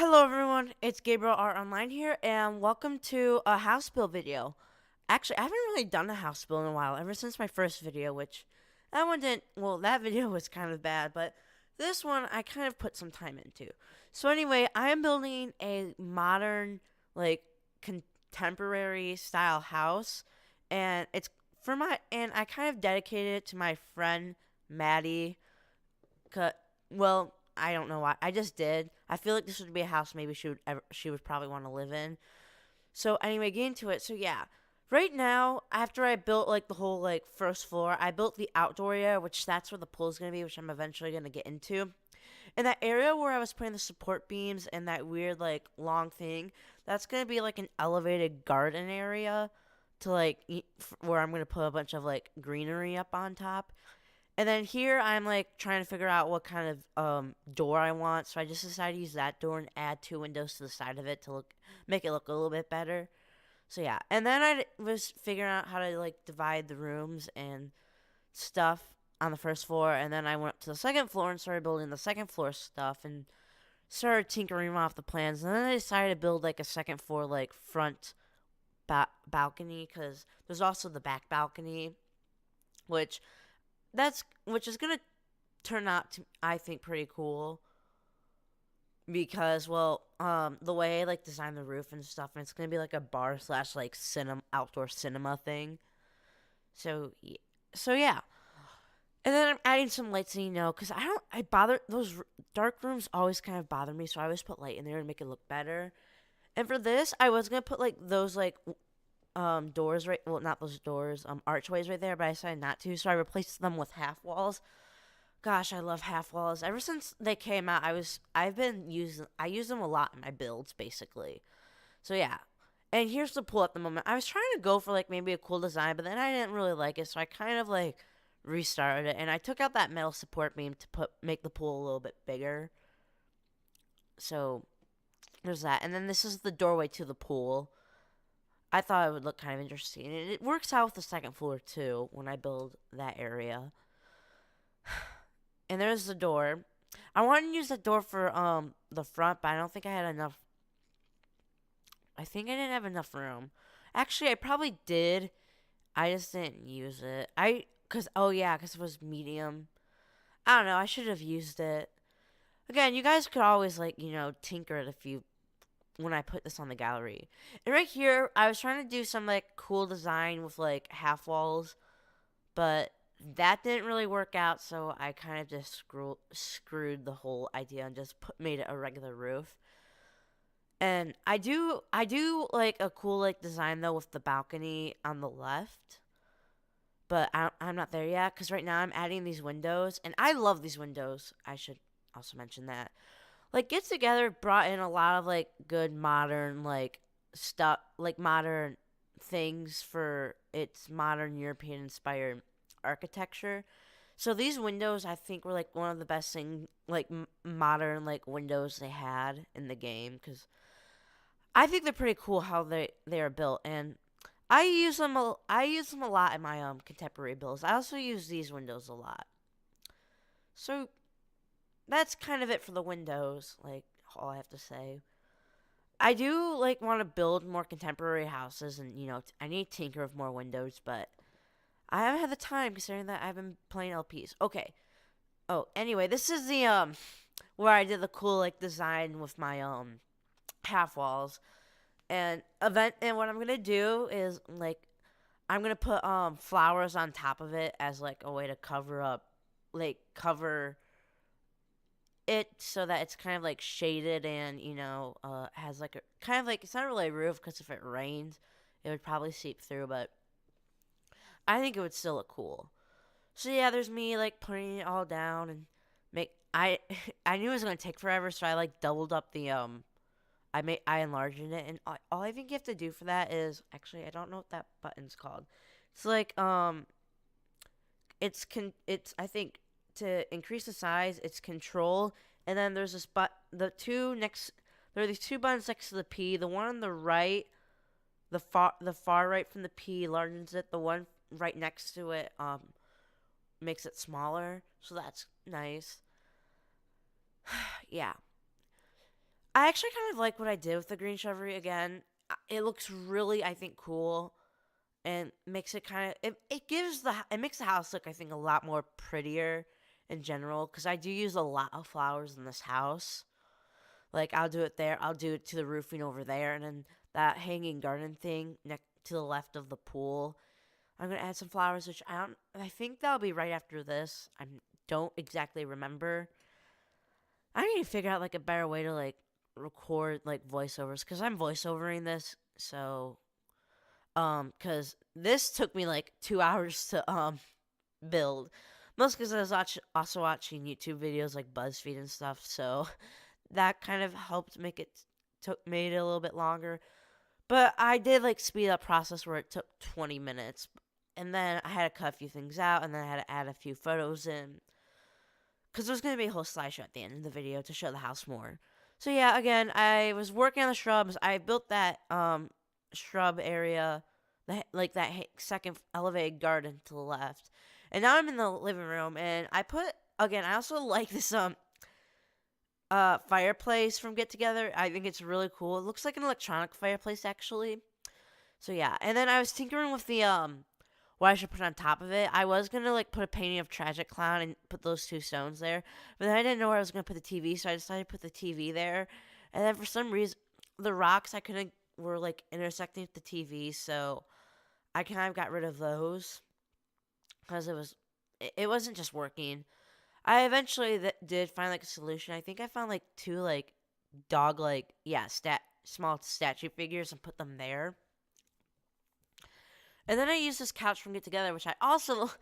Hello everyone, it's Gabriel Art Online here, and welcome to a house build video. Actually, I haven't really done a house build in a while, ever since my first video, which that one didn't, well, that video was kind of bad, but this one I kind of put some time into. So anyway, I am building a modern, like, contemporary style house, and and I kind of dedicated it to my friend, Maddie. Well, I don't know why. I just did. I feel like this would be a house maybe she would probably want to live in. So anyway, get into it. So yeah, right now after I built like the whole like first floor, I built the outdoor area, which that's where the pool is gonna be, which I'm eventually gonna get into. And that area where I was putting the support beams and that weird like long thing, that's gonna be like an elevated garden area to where I'm gonna put a bunch of like greenery up on top. And then here I'm like trying to figure out what kind of door I want. So I just decided to use that door and add two windows to the side of it to make it look a little bit better. So yeah, and then I was figuring out how to like divide the rooms and stuff on the first floor, and then I went up to the second floor and started building the second floor stuff and started tinkering off the plans. And then I decided to build like a second floor like front balcony because there's also the back balcony, which which is gonna turn out to I think pretty cool because the way I like design the roof and stuff, and it's gonna be like a bar slash like cinema outdoor cinema thing. So so yeah, and then I'm adding some lights, and because I bother those dark rooms always kind of bother me, so I always put light in there to make it look better. And for this, I was gonna put like those like doors right, well, not those doors, archways right there, but I decided not to, so I replaced them with half walls. Gosh, I love half walls. Ever since they came out, I use them a lot in my builds basically. So yeah. And here's the pool at the moment. I was trying to go for like maybe a cool design, but then I didn't really like it, so I kind of like restarted it and I took out that metal support beam to make the pool a little bit bigger. So there's that. And then this is the doorway to the pool. I thought it would look kind of interesting. And it works out with the second floor too when I build that area. And there's the door. I wanted to use the door for the front, but I don't think I had enough. I think I didn't have enough room. Actually, I probably did. I just didn't use it. Cause it was medium. I don't know. I should have used it. Again, you guys could always tinker it if you when I put this on the gallery. And right here, I was trying to do some like cool design with like half walls, but that didn't really work out, so I kind of just screwed the whole idea and just made it a regular roof. And I do like a cool like design though with the balcony on the left, but I'm not there yet because right now I'm adding these windows, and I love these windows. I should also mention that. Like Get Together brought in a lot of like good modern like stuff, like modern things for its modern European inspired architecture. So these windows, I think, were like one of the best thing, like modern like windows they had in the game because I think they're pretty cool how they are built, and I use them a lot in my contemporary builds. I also use these windows a lot. So that's kind of it for the windows. Like all I have to say. I do like want to build more contemporary houses, and I need to tinker with more windows, but I haven't had the time considering that I've been playing LPs. Okay. Oh, anyway, this is the where I did the cool like design with my half walls and what I'm gonna do is like I'm gonna put flowers on top of it as like a way to cover it so that it's kind of like shaded and has like a kind of like it's not really a roof because if it rains it would probably seep through, but I think it would still look cool. So yeah, there's me like putting it all down and make I I knew it was gonna take forever, so I like doubled up the I enlarged it, and all I think you have to do for that is actually I don't know what that button's called. It's like it's I think to increase the size it's control, and then there's this there are these two buttons next to the P. The one on the right, the far right from the P largens it. The one right next to it makes it smaller, so that's nice. Yeah. I actually kind of like what I did with the green shrubbery again. It looks really, I think, cool and makes it kind of it makes the house look, I think, a lot more prettier in general because I do use a lot of flowers in this house. Like I'll do it there, I'll do it to the roofing over there, and then that hanging garden thing next to the left of the pool. I'm gonna add some flowers, which I don't. I think that'll be right after this. I don't exactly remember. I need to figure out like a better way to like record like voiceovers because I'm voiceovering this. So because this took me like 2 hours to build. Most because I was also watching YouTube videos like BuzzFeed and stuff. So that kind of helped make it made it a little bit longer. But I did like speed up process where it took 20 minutes. And then I had to cut a few things out, and then I had to add a few photos in. Because there's going to be a whole slideshow at the end of the video to show the house more. So yeah, again, I was working on the shrubs. I built that shrub area, like that second elevated garden to the left. And now I'm in the living room, and I also like this fireplace from Get Together. I think it's really cool. It looks like an electronic fireplace actually. So yeah, and then I was tinkering with the what I should put on top of it. I was gonna like put a painting of Tragic Clown and put those two stones there, but then I didn't know where I was gonna put the TV, so I decided to put the TV there. And then for some reason, the rocks I couldn't were like intersecting with the TV, so I kind of got rid of those because it wasn't just working. I eventually did find like a solution. I think I found like two like dog like small statue figures and put them there. And then I used this couch from Get Together, which I also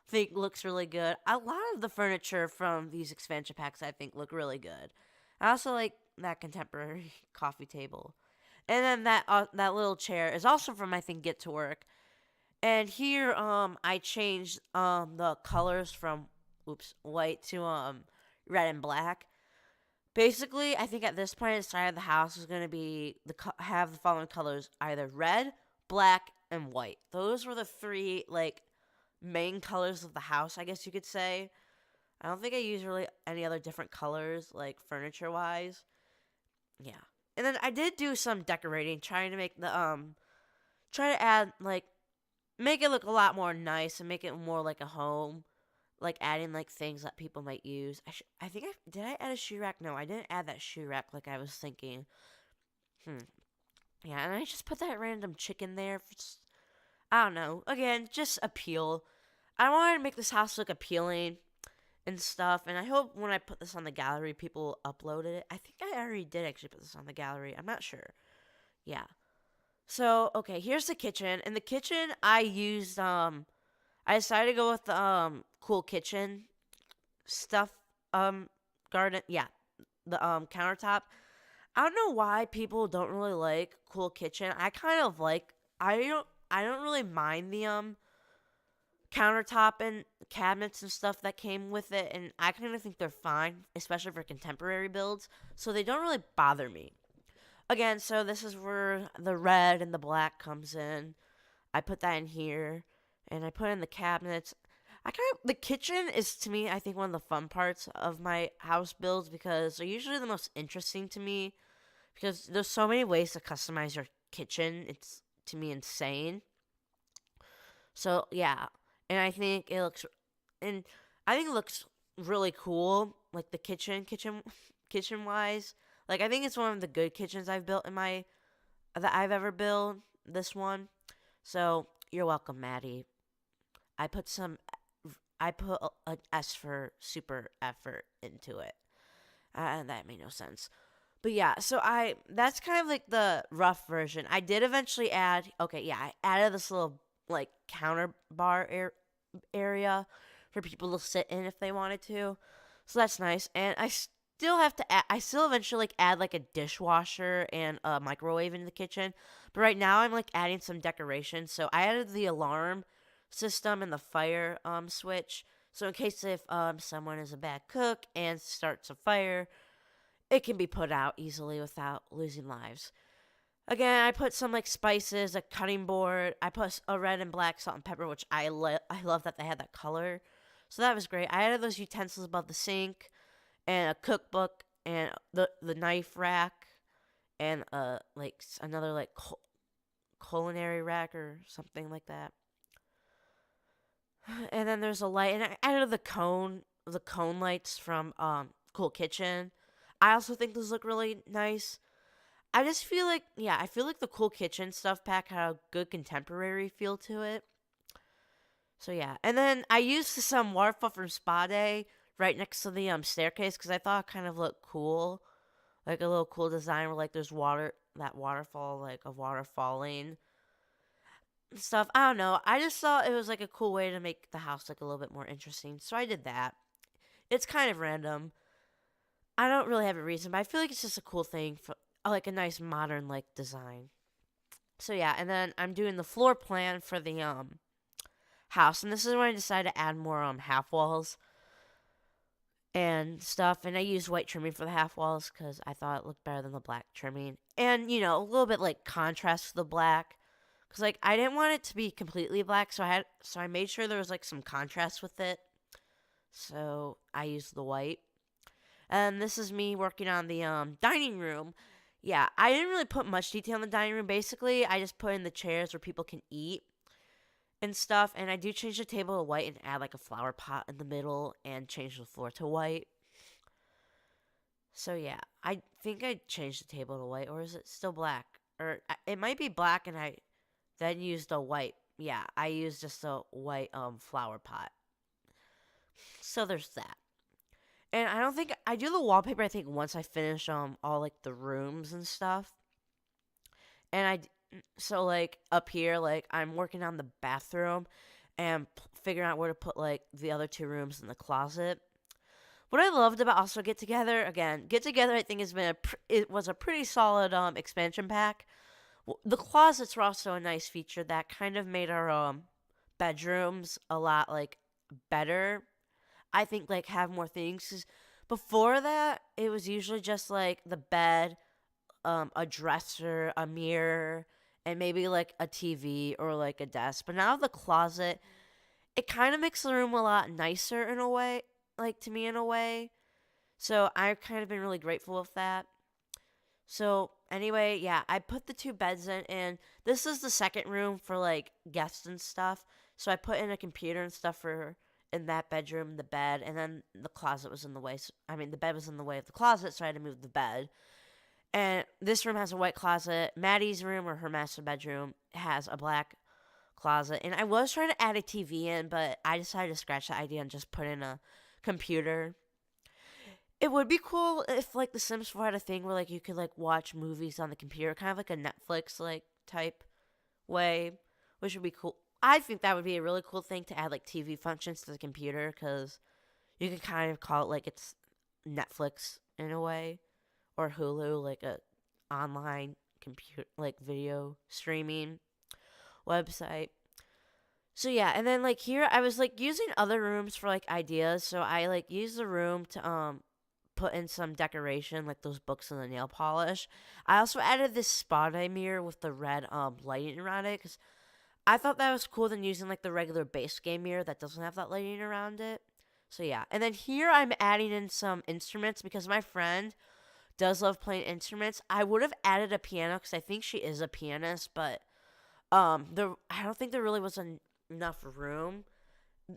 think looks really good. A lot of the furniture from these expansion packs I think look really good. I also like that contemporary coffee table. And then that little chair is also from I think Get to Work. And here I changed the colors from white to red and black. Basically, I think at this point inside of the house is going to be have the following colors: either red, black, and white. Those were the three like main colors of the house, I guess you could say. I don't think I use really any other different colors like furniture wise. Yeah. And then I did do some decorating trying to make the try to add like make it look a lot more nice and make it more like a home. Like adding like things that people might use. I think did I add a shoe rack? No, I didn't add that shoe rack like I was thinking. Yeah, and I just put that random chicken there. I don't know. Again, just appeal. I wanted to make this house look appealing and stuff. And I hope when I put this on the gallery, people uploaded it. I think I already did actually put this on the gallery. I'm not sure. Yeah. So, okay, here's the kitchen. In the kitchen, I used, I decided to go with the, cool kitchen stuff, garden, yeah, the, countertop. I don't know why people don't really like cool kitchen. I kind of like, I don't really mind the, countertop and cabinets and stuff that came with it, and I kind of think they're fine, especially for contemporary builds, so they don't really bother me. Again, so this is where the red and the black comes in. I put that in here, and I put in the cabinets. The kitchen is to me, I think, one of the fun parts of my house builds because they're usually the most interesting to me because there's so many ways to customize your kitchen. It's to me insane. So yeah, and and I think it looks really cool. Like the kitchen wise. Like I think it's one of the good kitchens I've built that I've ever built. This one, so you're welcome, Maddie. I put some, I put an S for super effort into it, and that made no sense. But yeah, so that's kind of like the rough version. I did eventually add. Okay, yeah, I added this little like counter bar area for people to sit in if they wanted to. So that's nice. And I still eventually like add like a dishwasher and a microwave into the kitchen. But right now I'm like adding some decoration. So I added the alarm system and the fire switch. So in case if someone is a bad cook and starts a fire, it can be put out easily without losing lives. Again, I put some like spices, a cutting board. I put a red and black salt and pepper, which I love that they had that color. So that was great. I added those utensils above the sink and a cookbook and the knife rack, and like another like culinary rack or something like that. And then there's a light, and I added the cone lights from Cool Kitchen. I also think those look really nice. I just feel like, yeah, I feel like the Cool Kitchen stuff pack had a good contemporary feel to it. So yeah, and then I used some waterfall from Spa Day right next to the staircase because I thought it kind of looked cool, like a little cool design where like there's water, that waterfall, like of water falling stuff. I don't know. I just thought it was like a cool way to make the house like a little bit more interesting, so I did that. It's kind of random. I don't really have a reason, but I feel like it's just a cool thing for like a nice modern like design. So yeah, and then I'm doing the floor plan for the house, and this is when I decided to add more half walls and stuff. And I used white trimming for the half walls because I thought it looked better than the black trimming, and a little bit like contrast to the black. Cause like I didn't want it to be completely black, so I made sure there was like some contrast with it. So I used the white. And this is me working on the dining room. Yeah, I didn't really put much detail in the dining room. Basically, I just put in the chairs where people can eat and stuff. And I do change the table to white and add like a flower pot in the middle and change the floor to white. So yeah, I think I changed the table to white, or is it still black? Or it might be black, and I then used a white. Yeah, I used just a white flower pot. So there's that. And I don't think I do the wallpaper. I think once I finish all like the rooms and stuff. And so like up here, like I'm working on the bathroom and figuring out where to put like the other two rooms in the closet. What I loved about also Get Together, again, Get Together, I think it was a pretty solid expansion pack. The closets were also a nice feature that kind of made our bedrooms a lot like better. I think like have more things. 'Cause before that, it was usually just like the bed, a dresser, a mirror, and maybe like a TV or like a desk. But now the closet, it kind of makes the room a lot nicer in a way, like to me in a way. So I've kind of been really grateful with that. So anyway, yeah, I put the two beds in, and this is the second room for like guests and stuff. So I put in a computer and stuff for in that bedroom, the bed, and then the closet was in the way. I mean, the bed was in the way of the closet, so I had to move the bed. And this room has a white closet. Maddie's room, or her master bedroom, has a black closet. And I was trying to add a TV in, but I decided to scratch that idea and just put in a computer. It would be cool if like The Sims 4 had a thing where like you could like watch movies on the computer, kind of like a Netflix like type way, which would be cool. I think that would be a really cool thing to add like TV functions to the computer because you can kind of call it like it's Netflix in a way, or Hulu, like a online computer like video streaming website. So yeah, and then like here I was like using other rooms for like ideas. So I like used the room to put in some decoration like those books and the nail polish. I also added this spotlight mirror with the red lighting around it because I thought that was cool than using like the regular base game mirror that doesn't have that lighting around it. So yeah, and then here I'm adding in some instruments because my friend does love playing instruments. I would have added a piano because I think she is a pianist, but I don't think there really was enough room.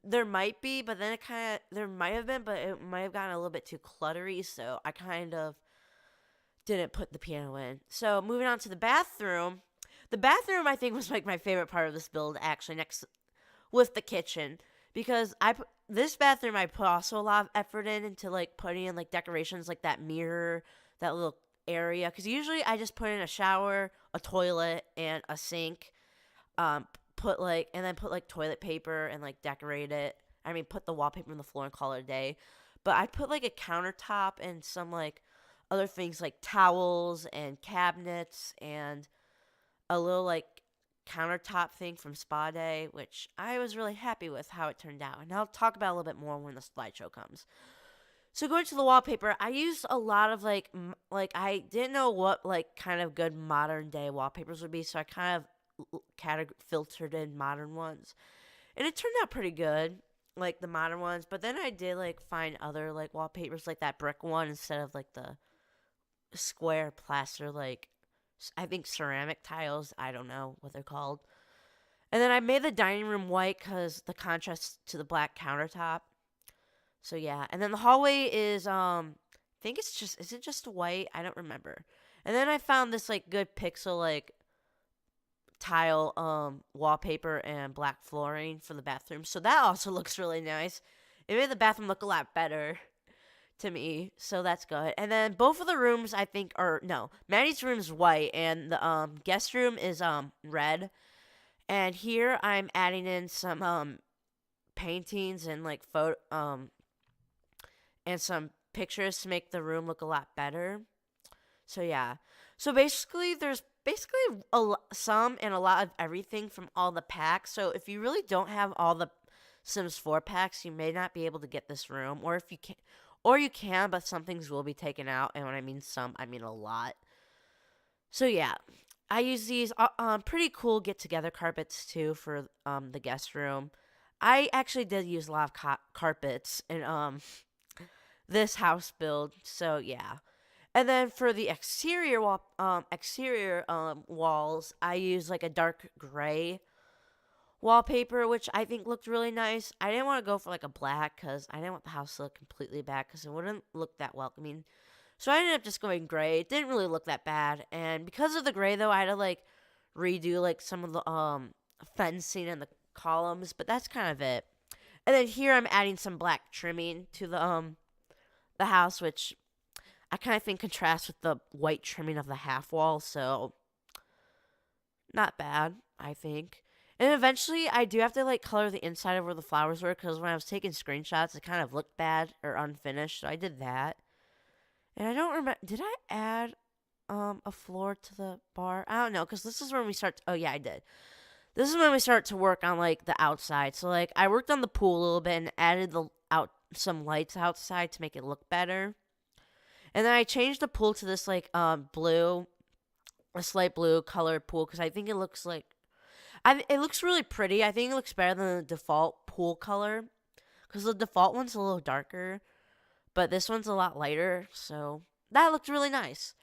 There might be, but then there might have been, but it might have gotten a little bit too cluttery, so I kind of didn't put the piano in. So moving on to the bathroom. The bathroom I think was like my favorite part of this build actually next with the kitchen because this bathroom I put also a lot of effort into like putting in like decorations like that mirror, that little area because usually I just put in a shower, a toilet, and a sink. Put like toilet paper and like decorate it. I mean, put the wallpaper on the floor and call it a day. But I put like a countertop and some like other things like towels and cabinets and a little like countertop thing from Spa Day, which I was really happy with how it turned out. And I'll talk about it a little bit more when the slideshow comes. So going to the wallpaper, I used a lot of like I didn't know what like kind of good modern day wallpapers would be, so I kind of filtered in modern ones, and it turned out pretty good. like the modern ones, but then I did like find other like wallpapers like that brick one instead of like the square plaster like I think ceramic tiles. I don't know what they're called. And then I made the dining room white because the contrast to the black countertop. So yeah, and then the hallway is I think it's just is it just white? I don't remember. And then I found this like good pixel like tile wallpaper and black flooring for the bathroom. So that also looks really nice. It made the bathroom look a lot better to me. So that's good. And then both of the rooms I think are no, Maddie's room is white and the guest room is red. And here I'm adding in some paintings and like photo and some pictures to make the room look a lot better. So yeah. So basically, there's basically some and a lot of everything from all the packs. So if you really don't have all the Sims 4 packs, you may not be able to get this room, or if you can, or you can, but some things will be taken out. And when I mean some, I mean a lot. So yeah, I use these pretty cool get together carpets too for the guest room. I actually did use a lot of carpets in this house build. So yeah. And then for the exterior walls, I use like a dark gray wallpaper, which I think looked really nice. I didn't want to go for like a black because I didn't want the house to look completely black because it wouldn't look that welcoming. So I ended up just going gray. It didn't really look that bad, and because of the gray though, I had to like redo like some of the fencing and the columns, but that's kind of it. And then here I'm adding some black trimming to the house, which I kind of think contrasts with the white trimming of the half wall, so not bad, I think. And eventually, I do have to like color the inside of where the flowers were because when I was taking screenshots, it kind of looked bad or unfinished, so I did that. And I don't remember. Did I add a floor to the bar? I don't know because this is when we start. Oh yeah, I did. This is when we start to work on like the outside. So like I worked on the pool a little bit and added the out some lights outside to make it look better. And then I changed the pool to this like blue, a slight blue colored pool because I think it looks like it looks really pretty. I think it looks better than the default pool color because the default one's a little darker, but this one's a lot lighter. So that looked really nice.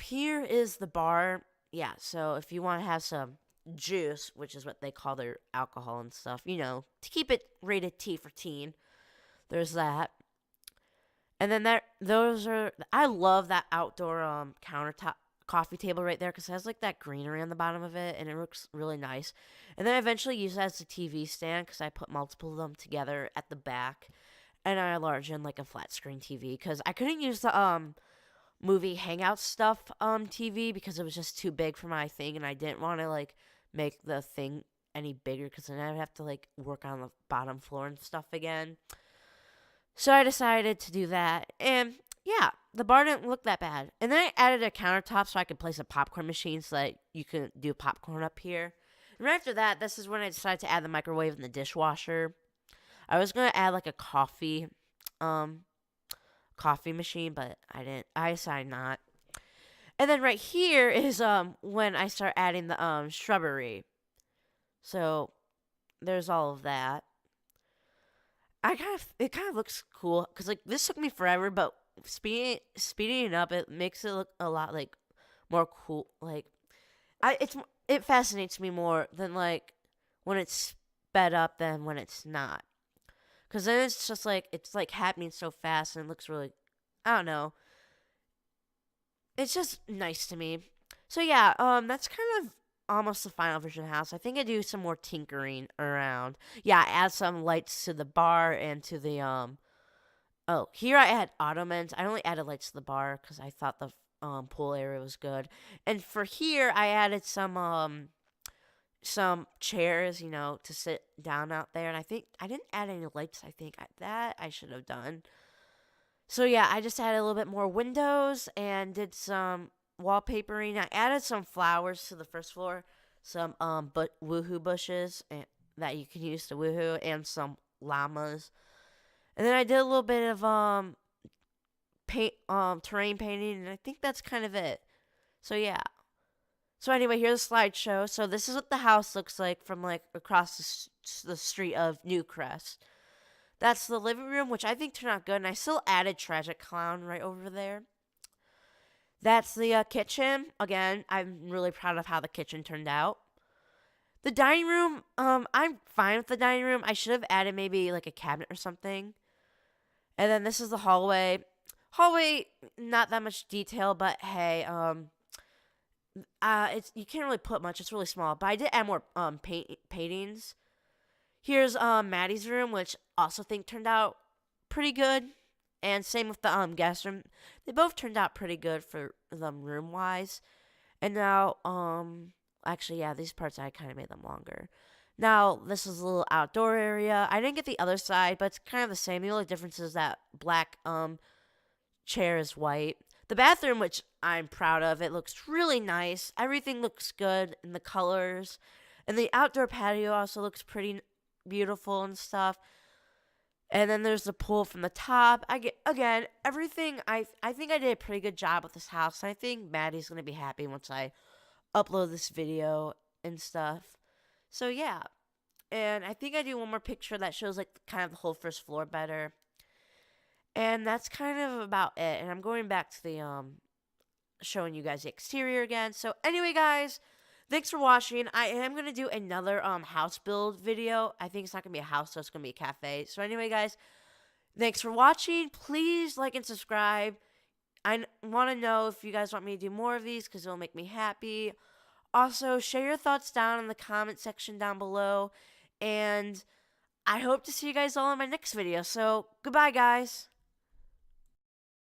Here is the bar. Yeah, so if you want to have some juice, which is what they call their alcohol and stuff, to keep it rated T for teen, there's that. And then I love that outdoor countertop coffee table right there because it has like that greenery on the bottom of it and it looks really nice. And then I eventually use it as a TV stand because I put multiple of them together at the back, and I enlarge in like a flat screen TV because I couldn't use the movie hangout stuff TV because it was just too big for my thing, and I didn't want to like make the thing any bigger because then I'd have to like work on the bottom floor and stuff again. So I decided to do that, and yeah, the bar didn't look that bad. And then I added a countertop so I could place a popcorn machine so that you can do popcorn up here. And right after that, this is when I decided to add the microwave and the dishwasher. I was gonna add like a um, coffee machine, but I didn't. I decided not. And then right here is when I start adding the shrubbery. So there's all of that. It kind of looks cool because like this took me forever, but speeding it up, it makes it look a lot like more cool. Like it fascinates me more than like when it's sped up than when it's not. Because then it's just like it's like happening so fast and it looks really, I don't know. It's just nice to me. So yeah, that's kind of almost the final version of the house. I think I do some more tinkering around. Yeah, I add some lights to the bar and to the Oh, here I add ottomans. I only added lights to the bar because I thought the pool area was good. And for here, I added some chairs, to sit down out there. And I think I didn't add any lights. I think that I should have done. So yeah, I just added a little bit more windows and did some wallpapering. I added some flowers to the first floor, some but woohoo bushes that you can use to woohoo, and some llamas. And then I did a little bit of paint terrain painting, and I think that's kind of it. So yeah. So anyway, here's a slideshow. So this is what the house looks like from like across the street of Newcrest. That's the living room, which I think turned out good, and I still added Tragic Clown right over there. That's the kitchen. Again, I'm really proud of how the kitchen turned out. The dining room, I'm fine with the dining room. I should have added maybe like a cabinet or something. And then this is the hallway. Hallway, not that much detail, but hey, it's you can't really put much. It's really small, but I did add more paintings. Here's Maddie's room, which also think turned out pretty good, and same with the guest room. They both turned out pretty good for them room wise. And now actually yeah, these parts I kind of made them longer. Now this is a little outdoor area. I didn't get the other side, but it's kind of the same. The only difference is that black chair is white. The bathroom, which I'm proud of, it looks really nice. Everything looks good in the colors. And the outdoor patio also looks pretty beautiful and stuff. And then there's the pool from the top. Again, everything, I think I did a pretty good job with this house. And I think Maddie's going to be happy once I upload this video and stuff. So yeah. And I think I do one more picture that shows like kind of the whole first floor better. And that's kind of about it. And I'm going back to the showing you guys the exterior again. So anyway, guys, thanks for watching. I am gonna do another house build video. I think it's not gonna be a house, so it's gonna be a cafe. So anyway, guys, thanks for watching. Please like and subscribe. I want to know if you guys want me to do more of these because it'll make me happy. Also, share your thoughts down in the comment section down below. And I hope to see you guys all in my next video. So, goodbye, guys.